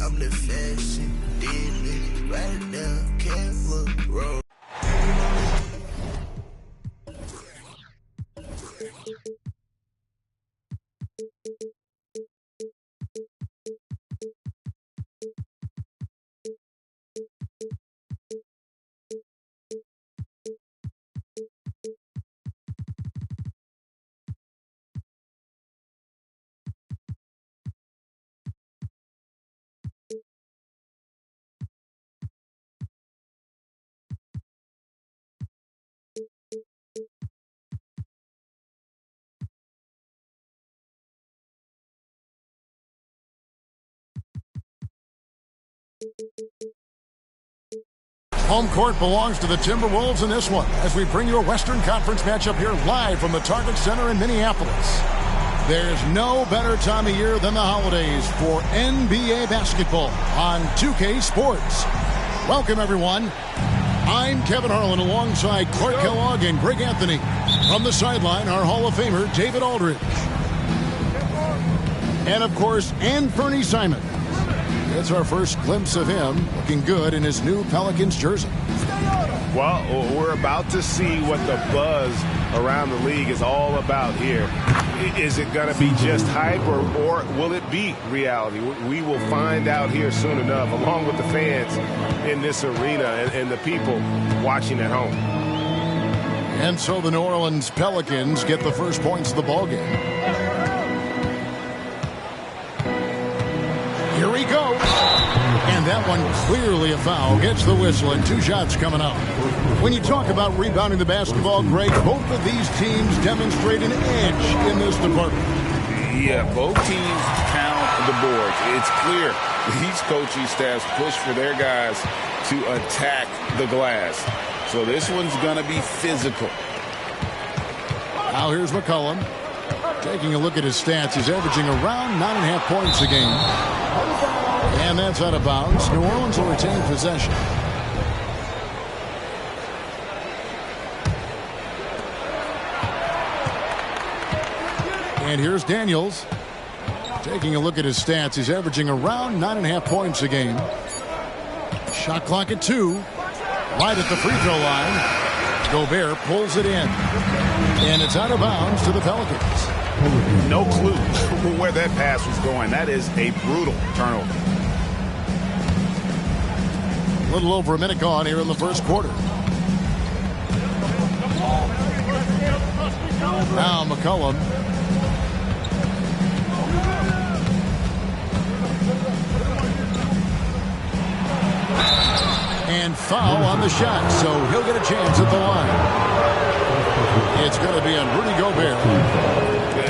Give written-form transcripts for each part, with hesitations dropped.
I'm the fashion demon right now, camera roll. Home court belongs to the Timberwolves in this one as we bring you a Western Conference matchup here live from the Target Center in Minneapolis. There's no better time of year than the holidays for NBA basketball on 2K Sports. Welcome, everyone. I'm Kevin Harlan alongside Clark Kellogg and Greg Anthony. From the sideline, our Hall of Famer, David Aldridge. And, of course, Anthony Simon. It's our first glimpse of him looking good in his new Pelicans jersey. Well, we're about to see what the buzz around the league is all about here. Is it going to be just hype or will it be reality? We will find out here soon enough, along with the fans in this arena and the people watching at home. And so the New Orleans Pelicans get the first points of the ballgame. Here he goes. And that one clearly a foul. Gets the whistle and 2 shots coming up. When you talk about rebounding the basketball, Greg, both of these teams demonstrate an edge in this department. Yeah, both teams pound the boards. It's clear these coaching staffs push for their guys to attack the glass. So this one's going to be physical. Now here's McCollum. Taking a look at his stats, he's averaging around 9.5 points a game. And that's out of bounds. New Orleans will retain possession. And here's Daniels. Taking a look at his stats, he's averaging around 9.5 points a game. Shot clock at 2. Right at the free throw line. Gobert pulls it in. And it's out of bounds to the Pelicans. No clue where that pass was going. That is a brutal turnover. A little over a minute gone here in the first quarter. Now McCollum. And foul on the shot, so he'll get a chance at the line. It's going to be on Rudy Gobert.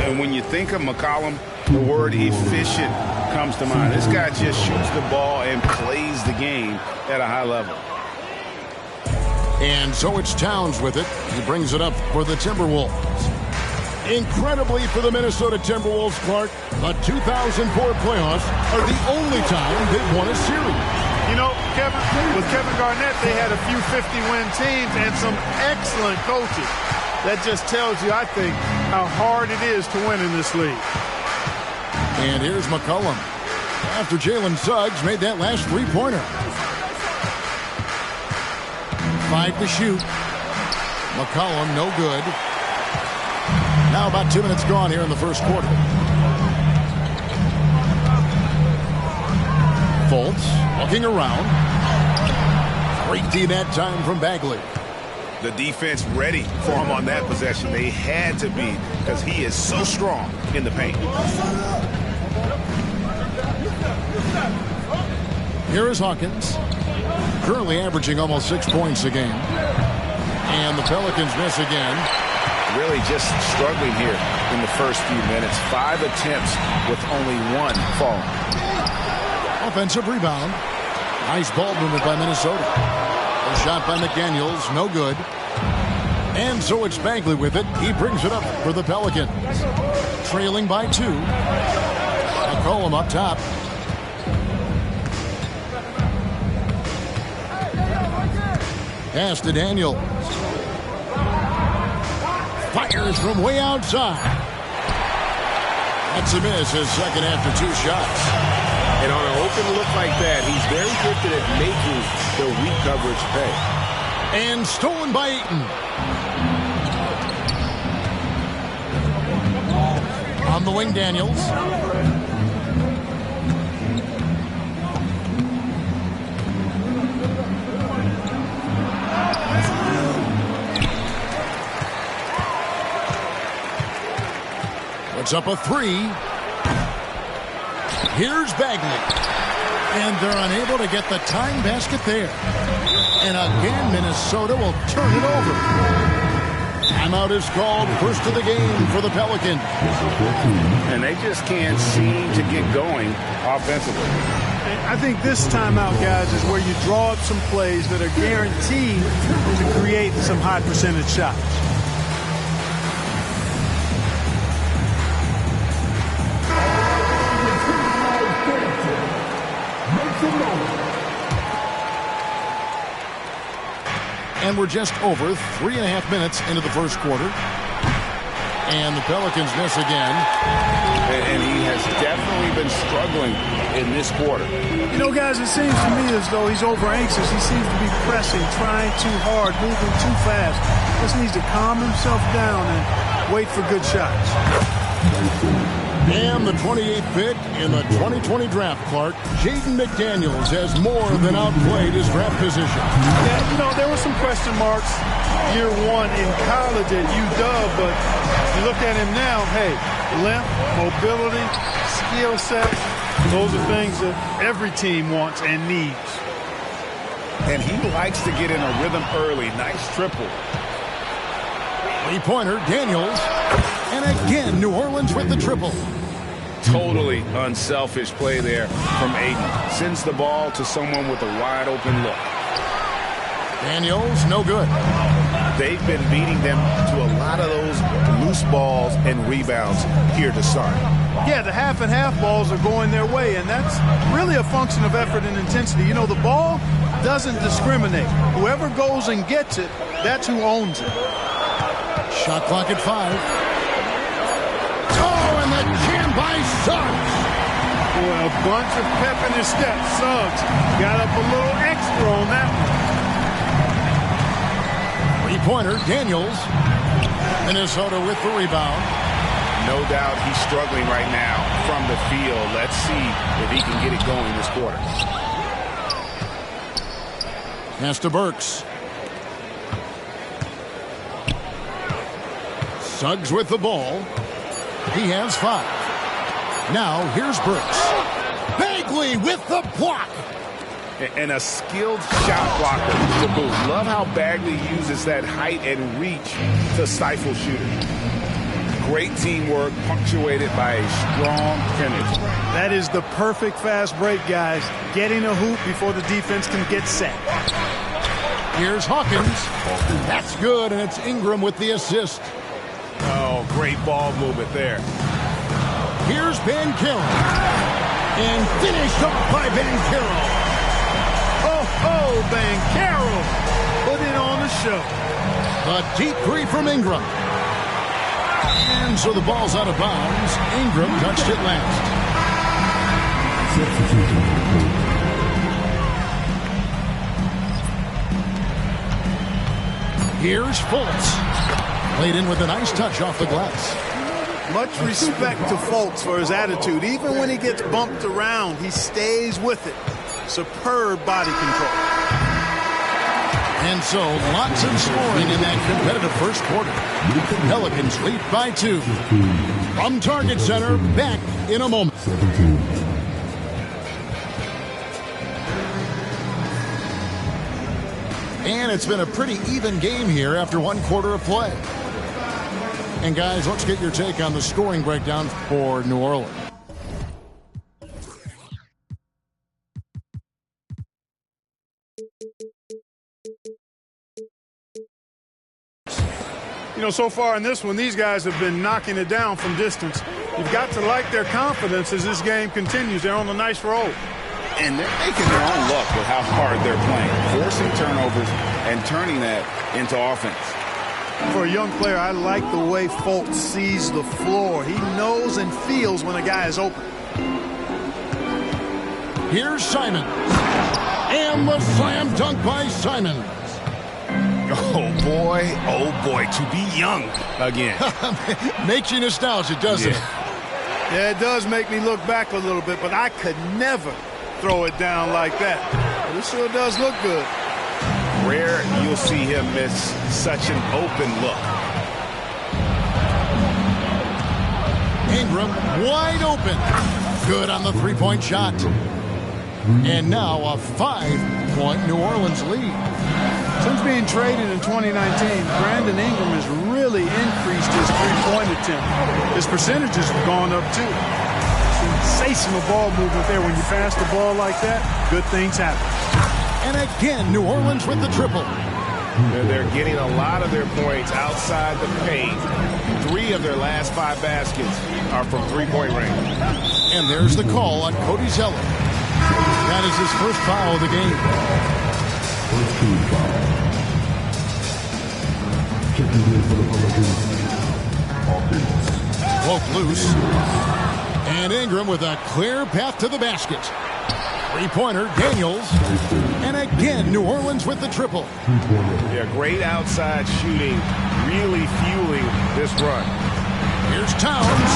And when you think of McCollum, the word efficient comes to mind. This guy just shoots the ball and plays the game at a high level. And so it's Towns with it. He brings it up for the Timberwolves. Incredibly for the Minnesota Timberwolves, Clark, the 2004 playoffs are the only time they've won a series. You know, Kevin, with Kevin Garnett, they had a few 50-win teams and some excellent coaches. That just tells you, I think, how hard it is to win in this league. And here's McCollum. After Jalen Suggs made that last three-pointer. 5 to shoot. McCollum, no good. Now about 2 minutes gone here in the first quarter. Fultz looking around. 3D that time from Bagley. The defense ready for him on that possession. They had to be because he is so strong in the paint. Here is Hawkins. Currently averaging almost 6 points a game. And the Pelicans miss again. Really just struggling here in the first few minutes. 5 attempts with only 1 fall. Offensive rebound. Nice ball movement by Minnesota. A shot by McDaniels, no good. And so it's Bagley with it. He brings it up for the Pelicans. Trailing by 2. McCollum up top. Pass to Daniels. Fires from way outside. That's a miss, his second after 2 shots. And on an open can look like that. He's very gifted at making the weak coverage pay. And stolen by Eaton. On the wing, Daniels. Puts up a three. Here's Bagley. And they're unable to get the tying basket there. And again, Minnesota will turn it over. Timeout is called, first of the game for the Pelicans. And they just can't seem to get going offensively. I think this timeout, guys, is where you draw up some plays that are guaranteed to create some high percentage shots. And we're just over 3.5 minutes into the first quarter. And the Pelicans miss again. And he has definitely been struggling in this quarter. You know, guys, it seems to me as though he's over anxious. He seems to be pressing, trying too hard, moving too fast. Just needs to calm himself down and wait for good shots. And the 28th pick in the 2020 draft, Clark, Jaden McDaniels has more than outplayed his draft position. Yeah, you know, there were some question marks year one in college at UW, but you look at him now, hey, length, mobility, skill set, those are things that every team wants and needs. And he likes to get in a rhythm early. Nice triple. Three-pointer, Daniels. And again, New Orleans with the triple. Totally unselfish play there from Ayton. Sends the ball to someone with a wide-open look. Daniels, no good. They've been beating them to a lot of those loose balls and rebounds here to start. Yeah, the half and half balls are going their way, and that's really a function of effort and intensity. You know, the ball doesn't discriminate. Whoever goes and gets it, that's who owns it. Shot clock at 5. Oh, and the jam by Suggs. Boy, a bunch of pep in his step. Suggs got up a little extra on that one. Three-pointer, Daniels. Minnesota with the rebound. No doubt he's struggling right now from the field. Let's see if he can get it going this quarter. Pass to Burks. Suggs with the ball. He has 5. Now here's Burks. Bagley with the block. And a skilled shot blocker to boot. Love how Bagley uses that height and reach to stifle shooters. Great teamwork punctuated by a strong finish. That is the perfect fast break, guys. Getting a hoop before the defense can get set. Here's Hawkins. That's good, and it's Ingram with the assist. Oh, great ball movement there. Here's Banchero. And finished off by Banchero. Oh, Banchero put it on the show. A deep three from Ingram. And so the ball's out of bounds. Ingram touched it last. Here's Fultz. Played in with a nice touch off the glass. Much respect to Fultz for his attitude. Even when he gets bumped around, he stays with it. Superb body control. And so, lots of scoring in that competitive first quarter. Pelicans lead by 2. From Target Center, back in a moment. And it's been a pretty even game here after one quarter of play. And guys, let's get your take on the scoring breakdown for New Orleans. You know, so far in this one, these guys have been knocking it down from distance. You've got to like their confidence as this game continues. They're on a nice roll. And they're making their own luck with how hard they're playing, forcing turnovers and turning that into offense. For a young player, I like the way Fultz sees the floor. He knows and feels when a guy is open. Here's Simons. And the slam dunk by Simons. Oh boy, to be young again. Makes you nostalgic, doesn't it? Yeah, it does make me look back a little bit, but I could never throw it down like that. But it sure does look good. Rare you'll see him miss such an open look. Ingram wide open. Good on the three-point shot. And now a 5-point New Orleans lead. Since being traded in 2019, Brandon Ingram has really increased his three-point attempt. His percentages have gone up too. Sensational ball movement there. When you pass the ball like that, good things happen. And again, New Orleans with the triple. They're getting a lot of their points outside the paint. 3 of their last 5 baskets are from three-point range. And there's the call on Cody Zeller. That is his first foul of the game. Woke loose. And Ingram with a clear path to the basket. Three-pointer, Daniels. And again, New Orleans with the triple. Yeah, great outside shooting, really fueling this run. Here's Towns.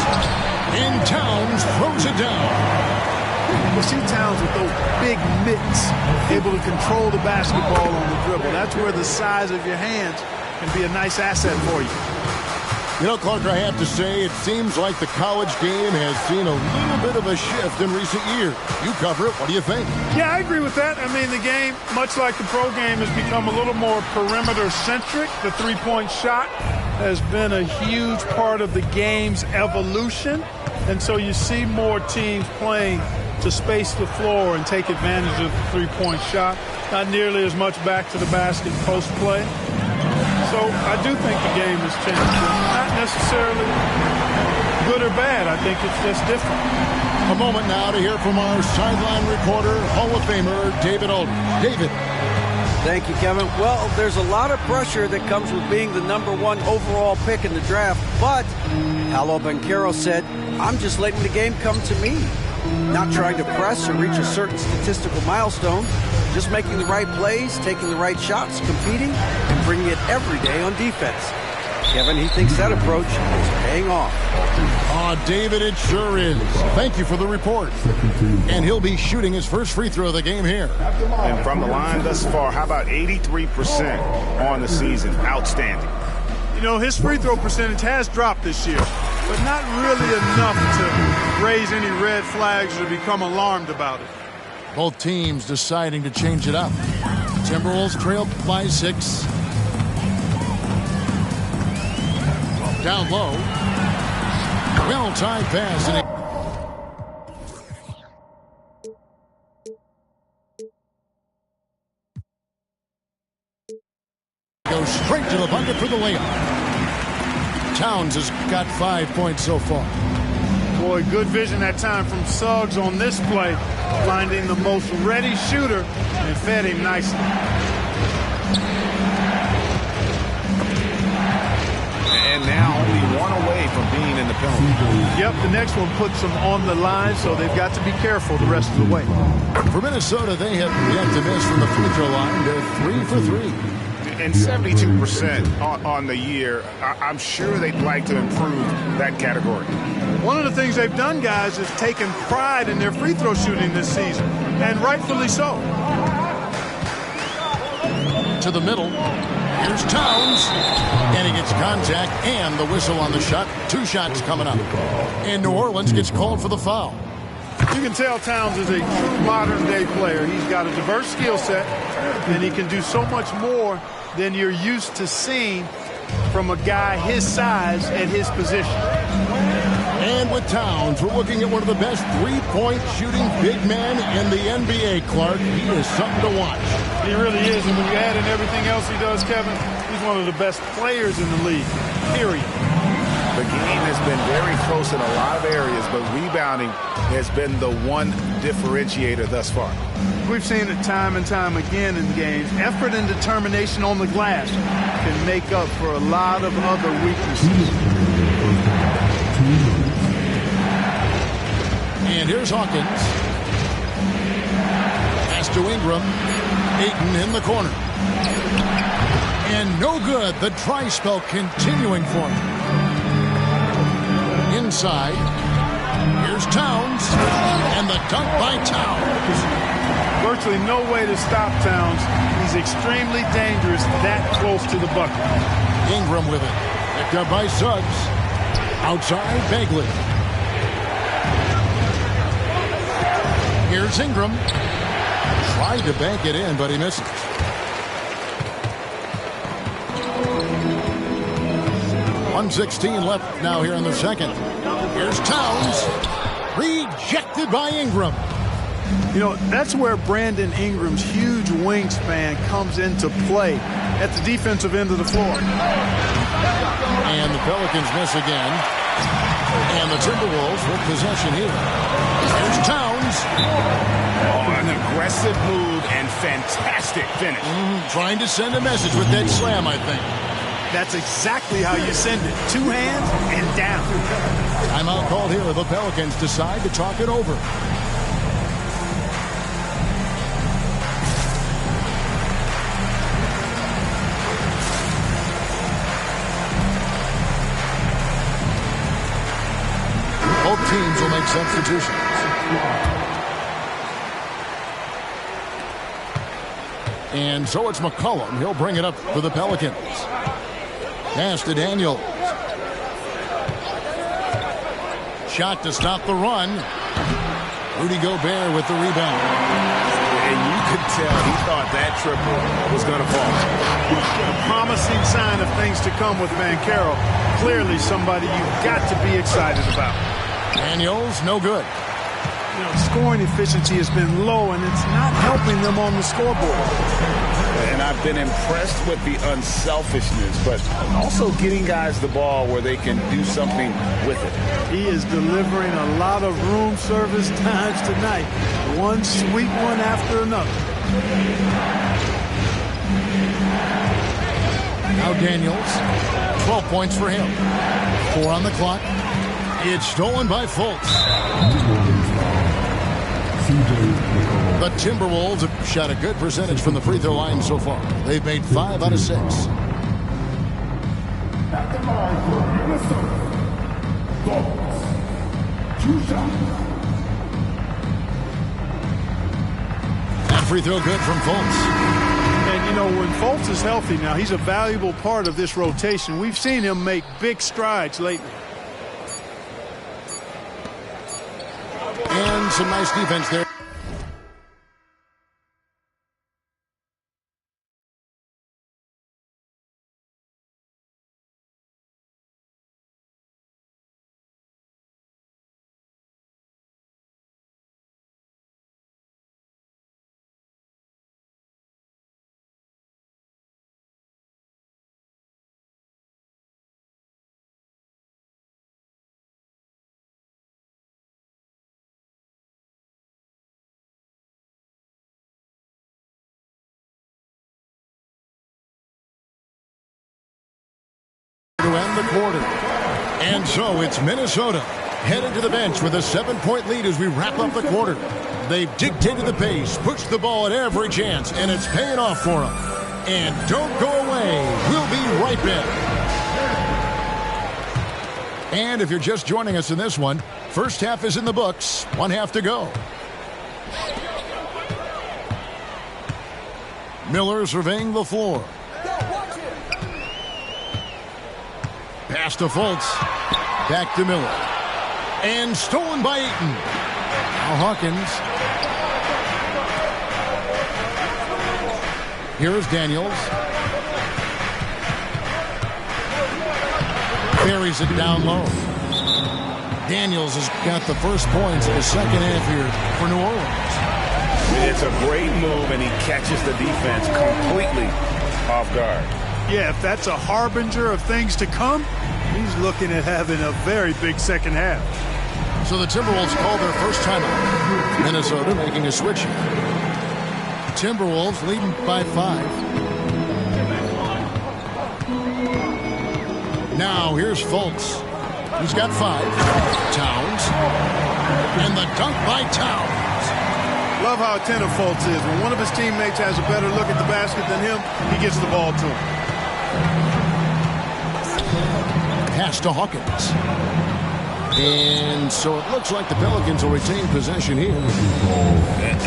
And Towns throws it down. You see Towns with those big mitts, able to control the basketball on the dribble. That's where the size of your hands can be a nice asset for you. You know, Clark, I have to say, it seems like the college game has seen a little bit of a shift in recent years. You cover it. What do you think? Yeah, I agree with that. I mean, the game, much like the pro game, has become a little more perimeter-centric. The three-point shot has been a huge part of the game's evolution. And so you see more teams playing to space the floor and take advantage of the three-point shot. Not nearly as much back to the basket post play. So I do think the game has changed. Not necessarily good or bad. I think it's just different. A moment now to hear from our sideline reporter, Hall of Famer David Aldridge. David. Thank you, Kevin. Well, there's a lot of pressure that comes with being the #1 overall pick in the draft, but Paolo Banchero said, I'm just letting the game come to me. Not trying to press or reach a certain statistical milestone, just making the right plays, taking the right shots, competing, and bringing it every day on defense. Kevin, he thinks that approach is paying off. Oh, David, it sure is. Thank you for the report. And he'll be shooting his first free throw of the game here. And from the line thus far, how about 83% on the season? Outstanding. You know, his free throw percentage has dropped this year, but not really enough to raise any red flags or become alarmed about it. Both teams deciding to change it up. Timberwolves trail by 6. Down low. Well-timed pass. And goes straight to the bucket for the layup. Towns has got 5 points so far. Boy, good vision that time from Suggs on this play, finding the most ready shooter and fed him nicely. And now only 1 away from being in the penalty. Yep, the next one puts them on the line, so they've got to be careful the rest of the way. For Minnesota, they have yet to miss from the free throw line. They're 3 for 3. And 72% on the year. I'm sure they'd like to improve that category. One of the things they've done, guys, is taken pride in their free throw shooting this season, and rightfully so. To the middle. Here's Towns. And he gets contact and the whistle on the shot. 2 shots coming up. And New Orleans gets called for the foul. You can tell Towns is a modern-day player. He's got a diverse skill set, and he can do so much more than you're used to seeing from a guy his size at his position. And with Towns, we're looking at one of the best three-point shooting big men in the NBA, Clark. He is something to watch. He really is, and when you add in everything else he does, Kevin, he's one of the best players in the league, period. The game has been very close in a lot of areas, but rebounding has been the one differentiator thus far. We've seen it time and time again in games. Effort and determination on the glass can make up for a lot of other weaknesses. And here's Hawkins. Ingram. Ayton in the corner. And no good. The dry spell continuing for him. Inside. Here's Towns. And the dunk by Towns. Virtually no way to stop Towns. He's extremely dangerous that close to the bucket. Ingram with it. Picked up by Suggs. Outside, Bagley. Here's Ingram. Tried to bank it in, but he misses. .116 left now here in the second. Here's Towns. Rejected by Ingram. You know, that's where Brandon Ingram's huge wingspan comes into play at the defensive end of the floor. And the Pelicans miss again. And the Timberwolves with possession here. Here's Towns. Oh, an aggressive move and fantastic finish. Trying to send a message with that slam, I think. That's exactly how you send it. Two hands and down. Timeout called here. The Pelicans decide to talk it over. Both teams will make substitutions. And so it's McCollum. He'll bring it up for the Pelicans. Pass to Daniels. Shot to stop the run. Rudy Gobert with the rebound. And you could tell he thought that triple was going to fall. A promising sign of things to come with Banchero. Clearly somebody you've got to be excited about. Daniels, no good. You know, scoring efficiency has been low, and it's not helping them on the scoreboard. And I've been impressed with the unselfishness, but also getting guys the ball where they can do something with it. He is delivering a lot of room service times tonight. One sweet one after another. Now Daniels, 12 points for him. 4 on the clock. It's stolen by Fultz. The Timberwolves have shot a good percentage from the free throw line so far. They've made 5 out of 6. That free throw good from Fultz. And, you know, when Fultz is healthy now, he's a valuable part of this rotation. We've seen him make big strides lately. And some nice defense there. To end the quarter. And so it's Minnesota headed to the bench with a 7-point lead as we wrap up the quarter. They've dictated the pace, pushed the ball at every chance, and it's paying off for them. And don't go away. We'll be right back. And if you're just joining us in this one, first half is in the books. 1 half to go. Miller surveying the floor. Pass to Fultz. Back to Miller. And stolen by Ayton. Now Hawkins. Here is Daniels. Buries it down low. Daniels has got the first points in the second half here for New Orleans. It's a great move, and he catches the defense completely off guard. Yeah, if that's a harbinger of things to come, he's looking at having a very big second half. So the Timberwolves call their first timeout. Minnesota making a switch. Timberwolves leading by 5. Now here's Fultz. He's got 5. Towns. And the dunk by Towns. Love how attentive Fultz is. When one of his teammates has a better look at the basket than him, he gets the ball to him. Pass to Hawkins. And so it looks like the Pelicans will retain possession here.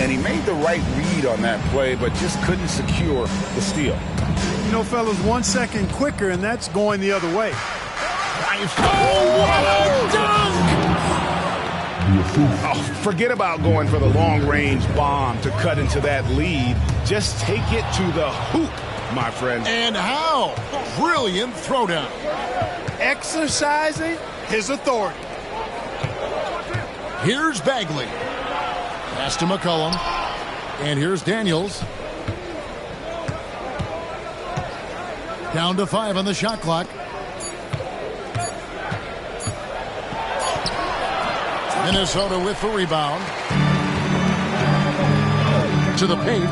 And he made the right read on that play, but just couldn't secure the steal. You know, fellas, 1 second quicker, and that's going the other way. Oh, forget about going for the long-range bomb to cut into that lead. Just take it to the hoop, my friend. And how? Brilliant throwdown. Exercising his authority. Here's Bagley. Pass to McCollum. And here's Daniels. Down to 5 on the shot clock. Minnesota with the rebound. To the paint.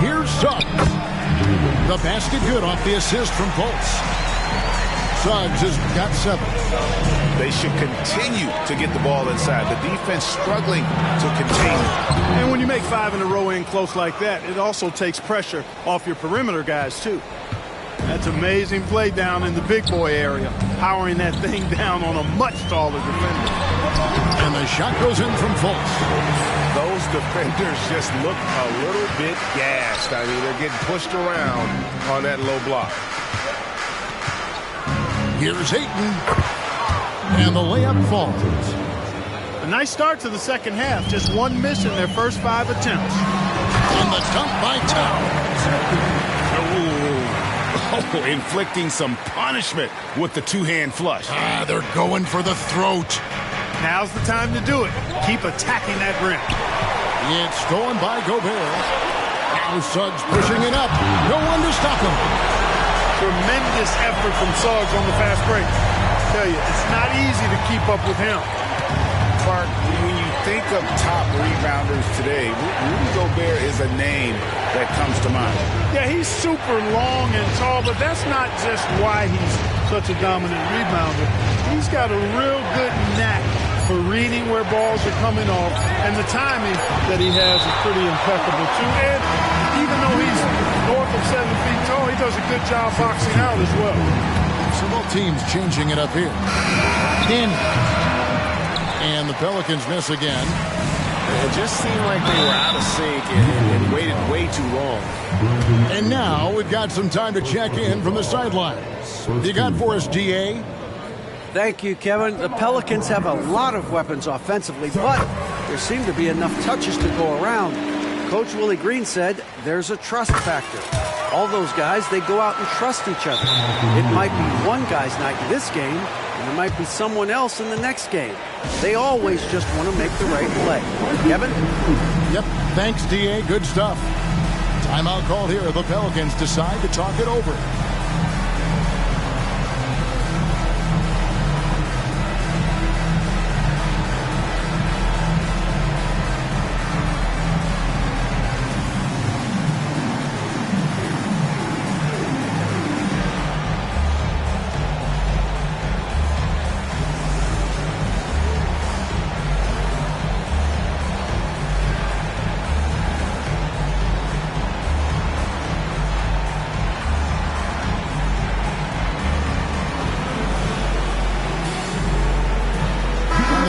Here's Suggs. The basket good off the assist from Fultz. Suggs has got 7. They should continue to get the ball inside. The defense struggling to contain it. And when you make 5 in a row in close like that, it also takes pressure off your perimeter guys, too. That's amazing play down in the big boy area, powering that thing down on a much taller defender. And the shot goes in from Fultz. Those defenders just look a little bit gassed. I mean, they're getting pushed around on that low block. Here's Ayton. And the layup falls. A nice start to the second half. Just 1 miss in their first 5 attempts. And the dunk by Towns. Oh, inflicting some punishment with the two-hand flush. They're going for the throat. Now's the time to do it. Keep attacking that rim. It's stolen by Gobert. Now Suggs pushing it up. No one to stop him. Tremendous effort from Suggs on the fast break. I tell you, it's not easy to keep up with him. Clark, when you think of top rebounders today, Rudy Gobert is a name that comes to mind. Yeah, he's super long and tall, but that's not just why he's such a dominant rebounder. He's got a real good knack for reading where balls are coming off, and the timing that he has is pretty impeccable, too. And even though he's north of 7 feet tall, he does a good job boxing out as well. So both teams changing it up here. And the Pelicans miss again. It just seemed like they were out of sync and waited way too long. And now we've got some time to check in from the sidelines. You got for us, DA? Thank you, Kevin. The Pelicans have a lot of weapons offensively, but there seem to be enough touches to go around. Coach Willie Green said there's a trust factor. All those guys, they go out and trust each other. It might be one guy's night in this game, and it might be someone else in the next game. They always just want to make the right play. Kevin? Yep, thanks, DA. Good stuff. Timeout called here. The Pelicans decide to talk it over.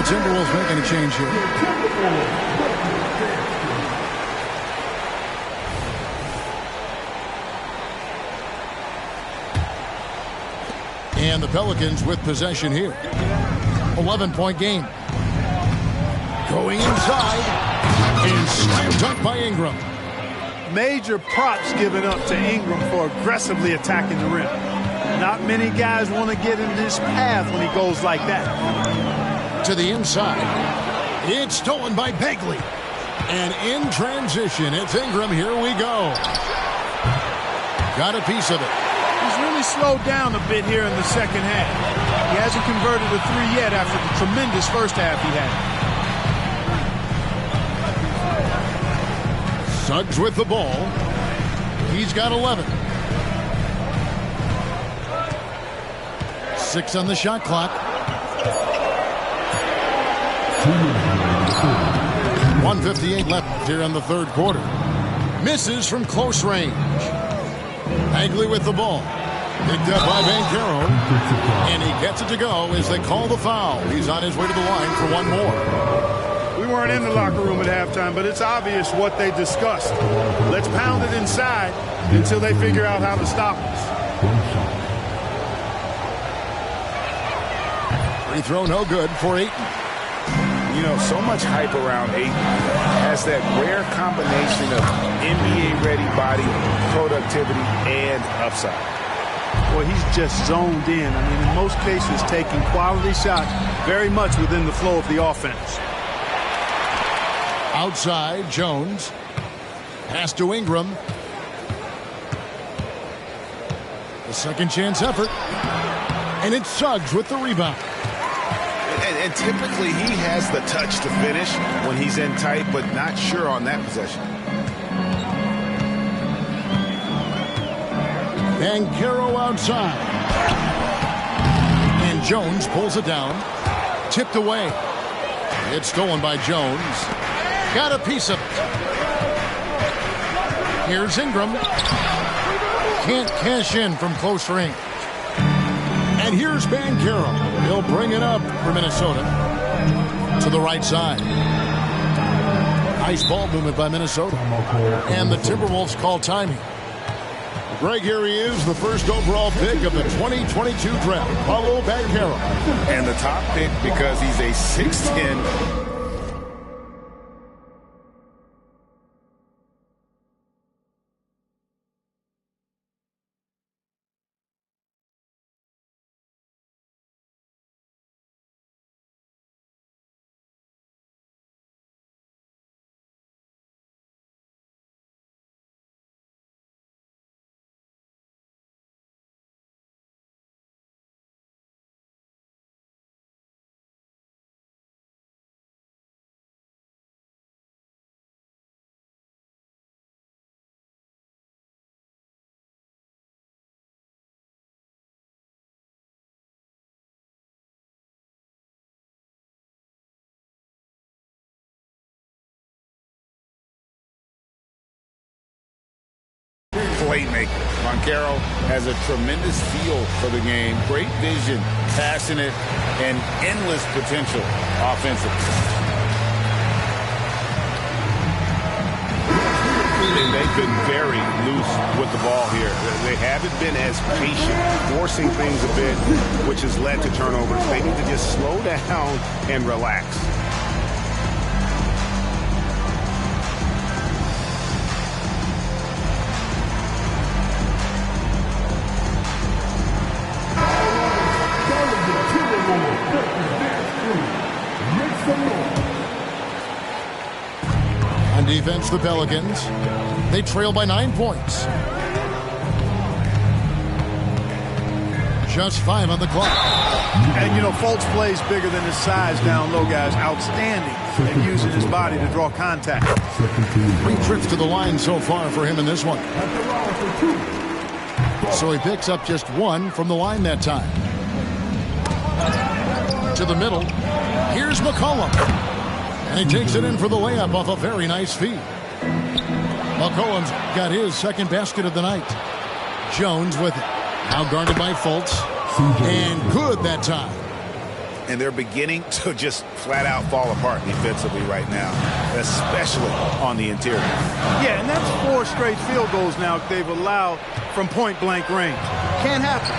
Timberwolves making a change here. And the Pelicans with possession here. 11-point game. Going inside. And slam dunk by Ingram. Major props given up to Ingram for aggressively attacking the rim. Not many guys want to get in this path when he goes like that. To the inside. It's stolen by Bagley. And in transition, it's Ingram. Here we go. Got a piece of it. He's really slowed down a bit here in the second half. He hasn't converted a 3 yet after the tremendous first half he had. Suggs with the ball. He's got 11. 6 on the shot clock. 1:58 left here in the third quarter. Misses from close range. Hagley with the ball. Picked up by Banchero. And he gets it to go as they call the foul. He's on his way to the line for one more. We weren't in the locker room at halftime, but it's obvious what they discussed. Let's pound it inside until they figure out how to stop us. Free throw no good for Ayton. You know, so much hype around Ayton. Has that rare combination of NBA-ready body, productivity, and upside. Boy, he's just zoned in. I mean, in most cases, taking quality shots very much within the flow of the offense. Outside, Jones. Pass to Ingram. The second chance effort. And it's Suggs with the rebound. And typically he has the touch to finish when he's in tight, but not sure on that possession. Banchero outside. And Jones pulls it down. Tipped away. It's stolen by Jones. Got a piece of it. Here's Ingram. Can't cash in from close range. And here's Banchero. He'll bring it up for Minnesota. To the right side. Nice ball movement by Minnesota. And the Timberwolves call timing. Greg, here he is, the first overall pick of the 2022 draft, Paolo Banchero. And the top pick because he's a 6'10". Playmaker. Banchero has a tremendous feel for the game. Great vision, passionate, and endless potential offensively. And they've been very loose with the ball here. They haven't been as patient, forcing things a bit, which has led to turnovers. They need to just slow down and relax. On defense, the Pelicans. They trail by 9 points. Just 5 on the clock. And, you know, Fultz plays bigger than his size down low, guys. Outstanding at using his body to draw contact. 3 trips to the line so far for him in this one. So he picks up just 1 from the line that time. To the middle. Here's McCollum. And he takes it in for the layup off a very nice feed. McCollum's got his second basket of the night. Jones with it. Now guarded by Fultz. And good that time. And they're beginning to just flat out fall apart defensively right now, especially on the interior. Yeah, and that's 4 straight field goals now they've allowed from point-blank range. Can't happen.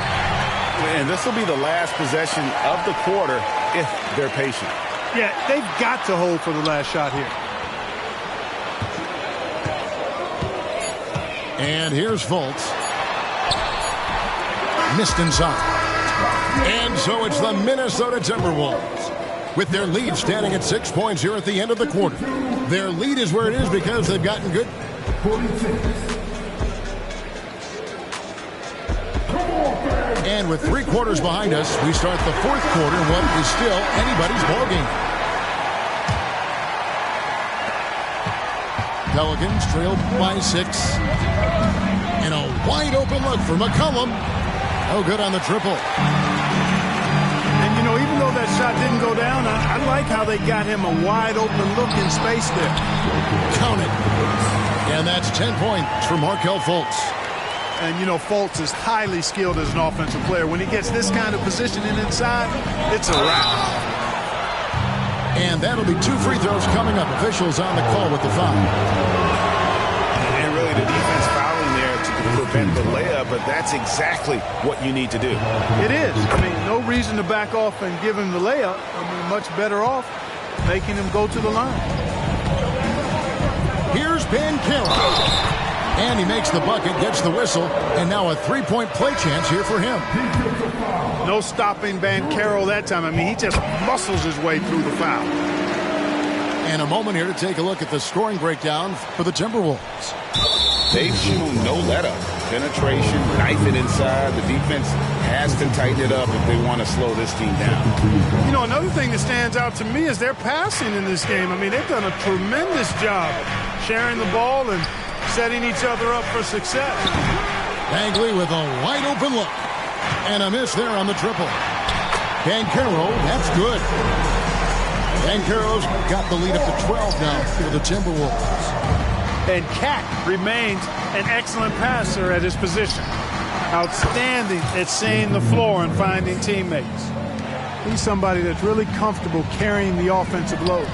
And this will be the last possession of the quarter if they're patient. Yeah, they've got to hold for the last shot here. And here's Fultz. Missed inside. And so it's the Minnesota Timberwolves. With their lead standing at 6 points here at the end of the quarter. Their lead is where it is because they've gotten good. And with 3 quarters behind us, we start the fourth quarter in what is still anybody's ballgame. Pelicans trailed by 6. And a wide open look for McCollum. No good on the triple. And, you know, even though that shot didn't go down, I like how they got him a wide open look in space there. Count it. And that's 10 points for Markelle Fultz. And, you know, Fultz is highly skilled as an offensive player. When he gets this kind of positioning inside, it's a wrap. And that'll be 2 free throws coming up. Officials on the call with the foul. And really the defense fouling there to prevent the layup, but that's exactly what you need to do. It is. I mean, no reason to back off and give him the layup. I mean, much better off making him go to the line. Here's Banchero. And he makes the bucket, gets the whistle, and now a 3-point play chance here for him. No stopping Banchero that time. I mean, he just muscles his way through the foul. And a moment here to take a look at the scoring breakdown for the Timberwolves. They've shown no let-up. Penetration, knife it inside. The defense has to tighten it up if they want to slow this team down. You know, another thing that stands out to me is their passing in this game. I mean, they've done a tremendous job sharing the ball and setting each other up for success. Bagley with a wide open look. And a miss there on the triple. Banchero, that's good. Banchero's got the lead up to 12 now for the Timberwolves. And Cat remains an excellent passer at his position. Outstanding at seeing the floor and finding teammates. He's somebody that's really comfortable carrying the offensive load.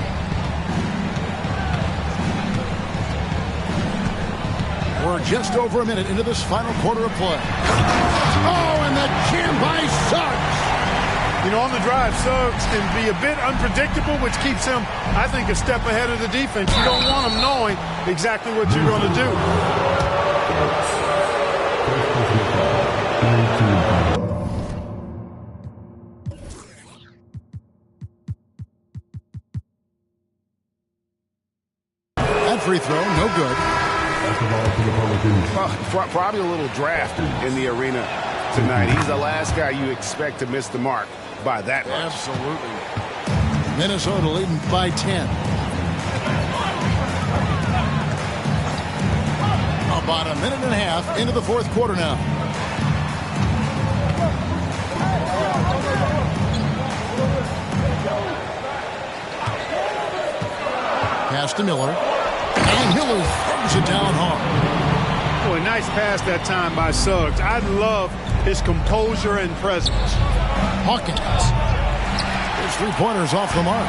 We're just over a minute into this final quarter of play. Oh, and the jam by Suggs. You know, on the drive, Suggs can be a bit unpredictable, which keeps him, I think, a step ahead of the defense. You don't want him knowing exactly what you're going to do. That free throw, no good. Probably a little draft in the arena tonight. He's the last guy you expect to miss the mark by that much. Absolutely. Minnesota leading by 10. About a minute and a half into the fourth quarter now. Pass to Miller. And Miller throws it down hard. Boy, nice pass that time by Suggs. I love his composure and presence. Hawkins. His three-pointers off the mark.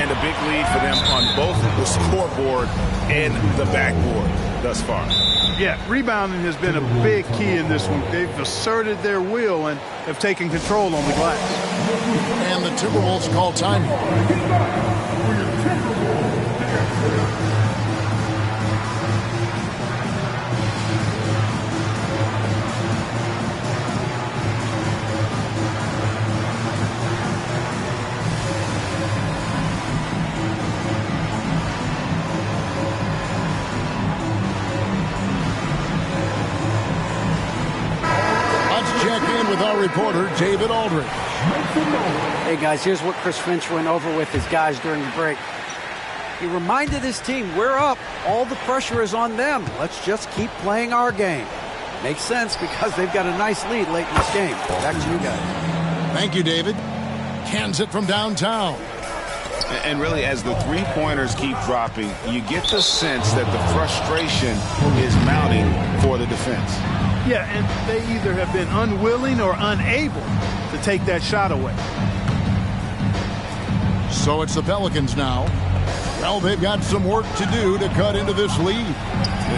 And a big lead for them on both the scoreboard and the backboard thus far. Yeah, rebounding has been a big key in this one. They've asserted their will and have taken control on the glass. And the Timberwolves call time. With our reporter, David Aldridge. Hey, guys, here's what Chris Finch went over with his guys during the break. He reminded his team, we're up. All the pressure is on them. Let's just keep playing our game. Makes sense because they've got a nice lead late in this game. Back to you guys. Thank you, David. Cans it from downtown. And really, as the three-pointers keep dropping, you get the sense that the frustration is mounting for the defense. Yeah, and they either have been unwilling or unable to take that shot away. So it's the Pelicans now. Well, they've got some work to do to cut into this lead.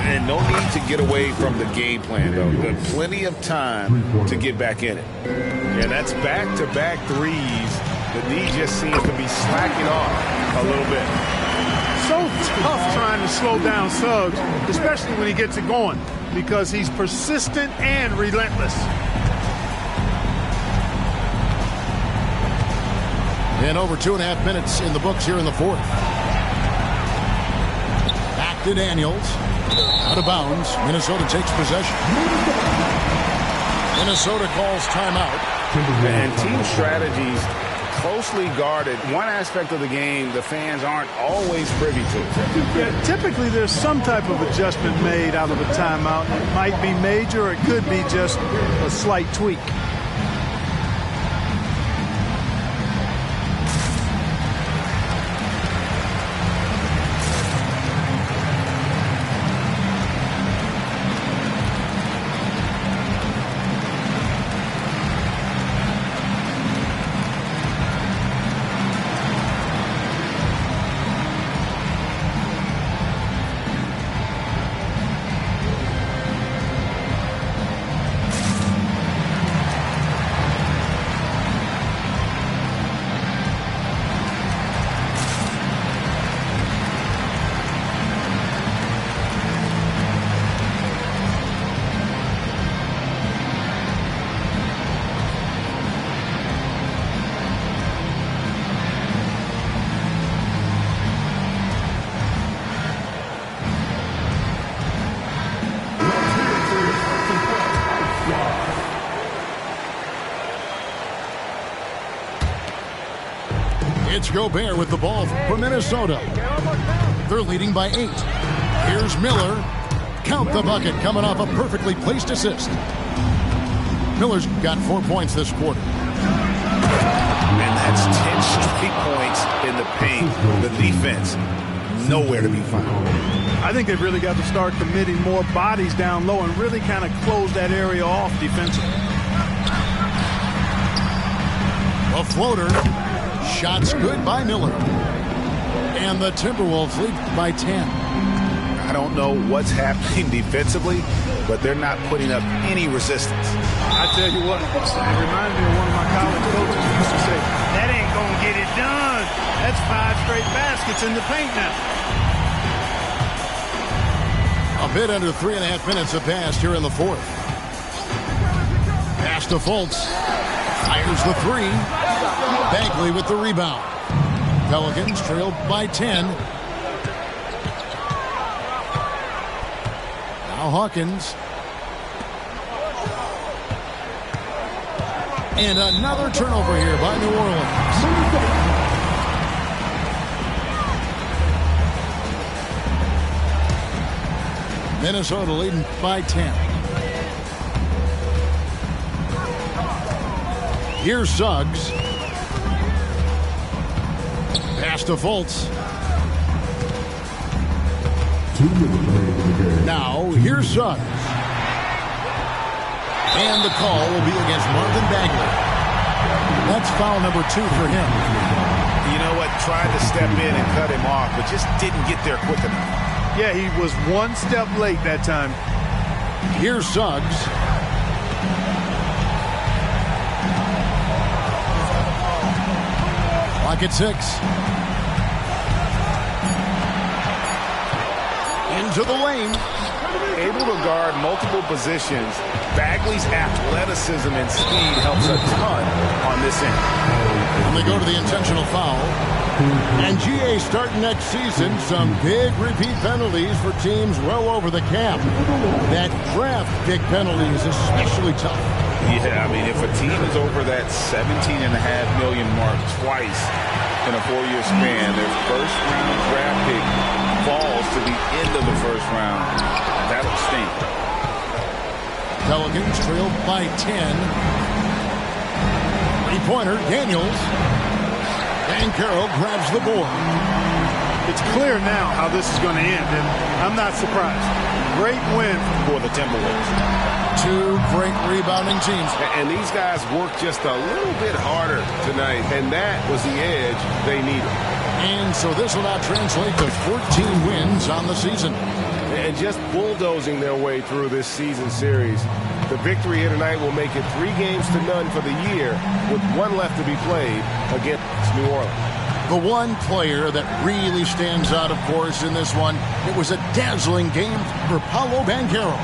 And no need to get away from the game plan, though. There's plenty of time to get back in it. Yeah, that's back-to-back threes. The knee just seems to be slacking off a little bit. So tough trying to slow down Suggs, especially when he gets it going, because he's persistent and relentless. And over 2.5 minutes in the books here in the fourth. Back to Daniels. Out of bounds. Minnesota takes possession. Minnesota calls timeout. And team strategies closely guarded. One aspect of the game the fans aren't always privy to. Yeah, typically there's some type of adjustment made out of a timeout. It might be major, or it could be just a slight tweak. Gobert with the ball for Minnesota. They're leading by 8. Here's Miller. Count the bucket coming off a perfectly placed assist. Miller's got 4 points this quarter. And that's 10 straight points in the paint. The defense, nowhere to be found. I think they've really got to start committing more bodies down low and really kind of close that area off defensively. A floater. Shots good by Miller. And the Timberwolves lead by 10. I don't know what's happening defensively, but they're not putting up any resistance. I tell you what, it reminds me of one of my college coaches who used to say, that ain't going to get it done. That's 5 straight baskets in the paint now. A bit under 3.5 minutes have passed here in the fourth. Pass to Fultz. Fires the 3. Bagley with the rebound. Pelicans trailed by 10. Now Hawkins. And another turnover here by New Orleans. Minnesota leading by 10. Here's Suggs. Pass to Fultz. Now, here's Suggs. And the call will be against Marvin Bagley. That's foul number 2 for him. You know what? Tried to step in and cut him off, but just didn't get there quick enough. Yeah, he was 1 step late that time. Here's Suggs. Clock at 6. Into the lane. Able to guard multiple positions. Bagley's athleticism and speed helps a ton on this end. And they go to the intentional foul. And GA starting next season, some big repeat penalties for teams well over the cap. That draft pick penalty is especially tough. Yeah, I mean, if a team is over that $17.5 million mark twice in a 4-year span, their first-round draft pick falls to the end of the first round. That'll stink. Pelicans trailed by 10. Three-pointer, Daniels. And Carroll grabs the board. It's clear now how this is going to end, and I'm not surprised. Great win For the Timberwolves. 2 great rebounding teams. And these guys worked just a little bit harder tonight, and that was the edge they needed. And so this will now translate to 14 wins on the season. And just bulldozing their way through this season series. The victory here tonight will make it 3-0 for the year, with 1 left to be played against New Orleans. The one player that really stands out, of course, in this one, it was a dazzling game for Paolo Banchero.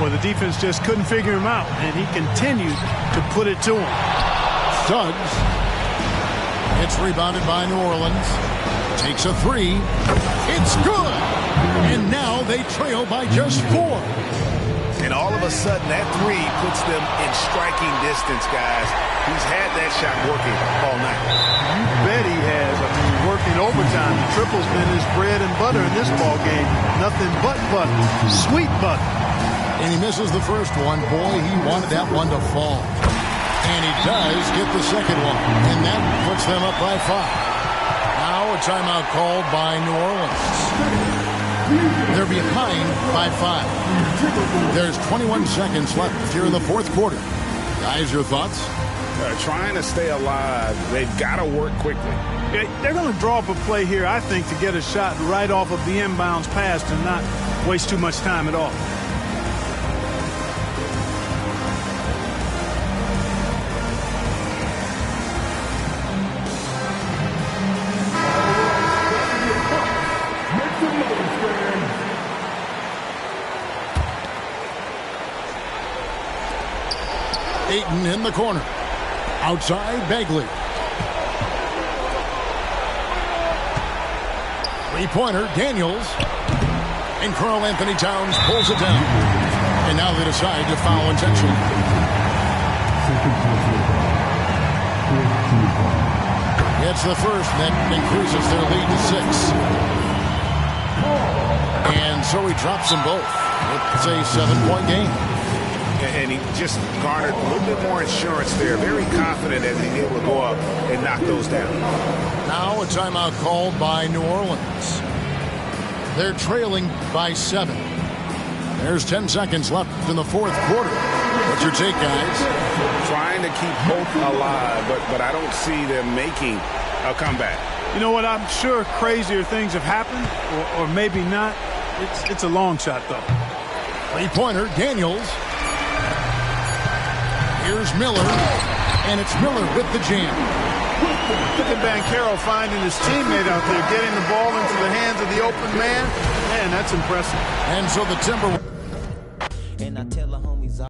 Well, the defense just couldn't figure him out, and he continued to put it to him. Suggs. It's rebounded by New Orleans. Takes a 3. It's good. And now they trail by just 4. And all of a sudden, that 3 puts them in striking distance, guys. He's had that shot working all night. You bet he has. I mean, working overtime. The triple's been his bread and butter in this ball game. Nothing but butter. Sweet butter. And he misses the first one. Boy, he wanted that one to fall. And he does get the second one. And that puts them up by 5. Now a timeout called by New Orleans. They're behind by 5. There's 21 seconds left here in the fourth quarter. Guys, your thoughts? Trying to stay alive. They've got to work quickly. They're going to draw up a play here, I think, to get a shot right off of the inbounds pass and not waste too much time at all. Ayton in the corner. Outside, Bagley. Three-pointer, Daniels. And Karl Anthony Towns pulls it down. And now they decide to foul intentionally. gets the first, and that increases their lead to 6. And so he drops them both. It's a 7-point game. And he just garnered a little bit more insurance there. Very confident as he's able to go up and knock those down. Now a timeout called by New Orleans. They're trailing by 7. There's 10 seconds left in the fourth quarter. What's your take, guys? Trying to keep hope alive, but I don't see them making a comeback. You know what? I'm sure crazier things have happened, or maybe not. It's a long shot, though. Three-pointer, Daniels. Here's Miller, and it's Miller with the jam. Look at Banchero finding his teammate out there, getting the ball into the hands of the open man. Man, that's impressive. And so the Timberwolves